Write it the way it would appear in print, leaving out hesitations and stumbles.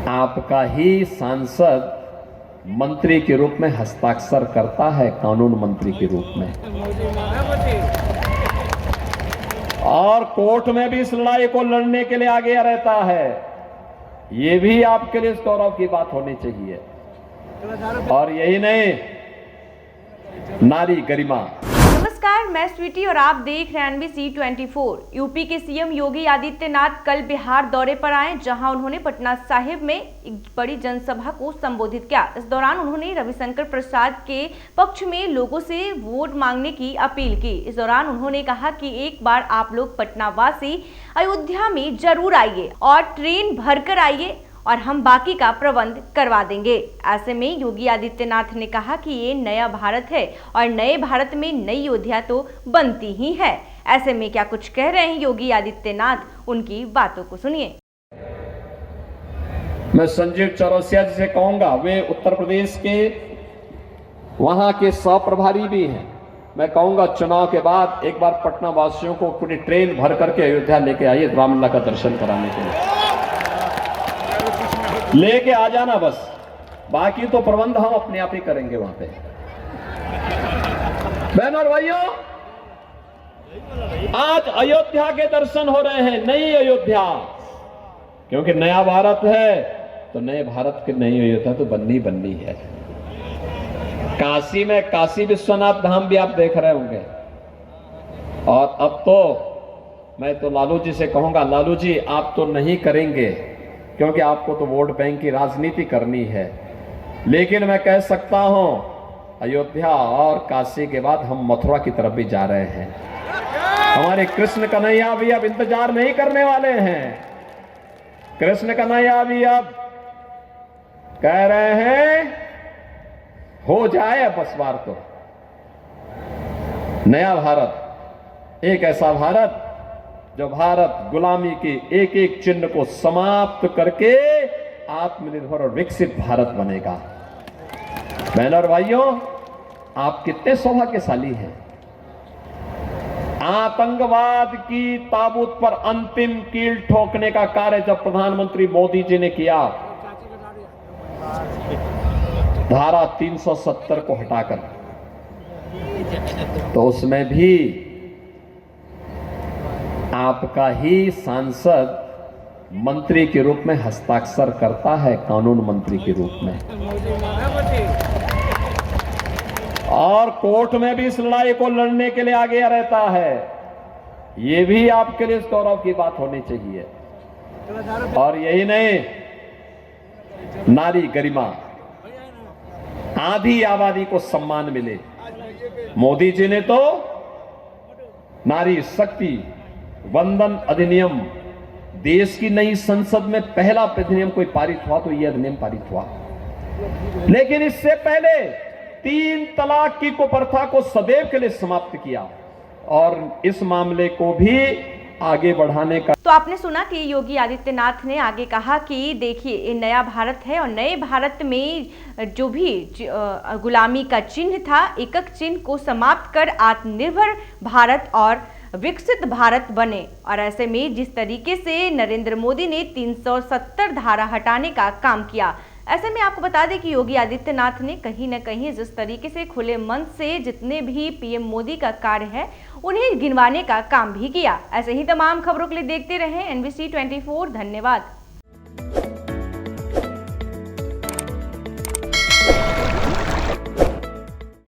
आपका ही सांसद मंत्री के रूप में हस्ताक्षर करता है, कानून मंत्री के रूप में, और कोर्ट में भी इस लड़ाई को लड़ने के लिए आगे रहता है। ये भी आपके लिए गौरव की बात होनी चाहिए। और यही नहीं, नारी गरिमा। नमस्कार, मैं स्वीटी और आप देख रहे हैं NBC 24। यूपी के सीएम योगी आदित्यनाथ कल बिहार दौरे पर आए, जहां उन्होंने पटना साहिब में एक बड़ी जनसभा को संबोधित किया। इस दौरान उन्होंने रविशंकर प्रसाद के पक्ष में लोगों से वोट मांगने की अपील की। इस दौरान उन्होंने कहा कि एक बार आप लोग पटना वासी अयोध्या में जरूर आइए और ट्रेन भरकर आइए और हम बाकी का प्रबंध करवा देंगे। ऐसे में योगी आदित्यनाथ ने कहा कि ये नया भारत है और नए भारत में नई अयोध्या तो बनती ही है। ऐसे में क्या कुछ कह रहे हैं योगी आदित्यनाथ, उनकी बातों को सुनिए। मैं संजीव चौरसिया जी से कहूंगा, वे उत्तर प्रदेश के वहां के सह प्रभारी भी हैं। मैं कहूंगा चुनाव के बाद एक बार पटना वासियों को पूरी ट्रेन भर करके अयोध्या लेके आइए, रामलला का दर्शन कराने के लिए लेके आ जाना बस। बाकी तो प्रबंध हम अपने आप ही करेंगे वहां पे। बहनों और भाइयों, आज अयोध्या के दर्शन हो रहे हैं, नई अयोध्या, क्योंकि नया भारत है तो नए भारत की नई अयोध्या तो बननी है। काशी में काशी विश्वनाथ धाम भी आप देख रहे होंगे। और अब तो मैं तो लालू जी से कहूंगा, लालू जी आप तो नहीं करेंगे क्योंकि आपको तो वोट बैंक की राजनीति करनी है, लेकिन मैं कह सकता हूं अयोध्या और काशी के बाद हम मथुरा की तरफ भी जा रहे हैं। हमारे कृष्ण कन्हैया भी अब इंतजार नहीं करने वाले हैं। कृष्ण कन्हैया भी अब कह रहे हैं हो जाए अब बस बार तो। नया भारत, एक ऐसा भारत जो भारत गुलामी के एक एक चिन्ह को समाप्त करके आत्मनिर्भर और विकसित भारत बनेगा। बहनों और भाइयों, आप कितने सौभाग्यशाली हैं। आतंकवाद की ताबूत पर अंतिम कील ठोकने का कार्य जब प्रधानमंत्री मोदी जी ने किया, धारा 370 को हटाकर, तो उसमें भी आपका ही सांसद मंत्री के रूप में हस्ताक्षर करता है, कानून मंत्री के रूप में, और कोर्ट में भी इस लड़ाई को लड़ने के लिए आगे रहता है। ये भी आपके लिए गौरव की बात होनी चाहिए। और यही नहीं, नारी गरिमा, आधी आबादी को सम्मान मिले। मोदी जी ने तो नारी शक्ति वंदन अधिनियम, देश की नई संसद में पहला अधिनियम कोई पारित हुआ तो यह अधिनियम पारित हुआ। लेकिन इससे पहले 3 तलाक की कुप्रथा को सदैव के लिए समाप्त किया और इस मामले को भी आगे बढ़ाने का। तो आपने सुना कि योगी आदित्यनाथ ने आगे कहा कि देखिए ये नया भारत है और नए भारत में जो भी गुलामी का चिन्ह था, एकक चिन्ह को समाप्त कर आत्मनिर्भर भारत और विकसित भारत बने। और ऐसे में जिस तरीके से नरेंद्र मोदी ने 370 धारा हटाने का काम किया, ऐसे में आपको बता दें कि योगी आदित्यनाथ ने कहीं न कहीं जिस तरीके से खुले मन से जितने भी पीएम मोदी का कार्य है उन्हें गिनवाने का काम भी किया। ऐसे ही तमाम खबरों के लिए देखते रहें NBC 24। धन्यवाद।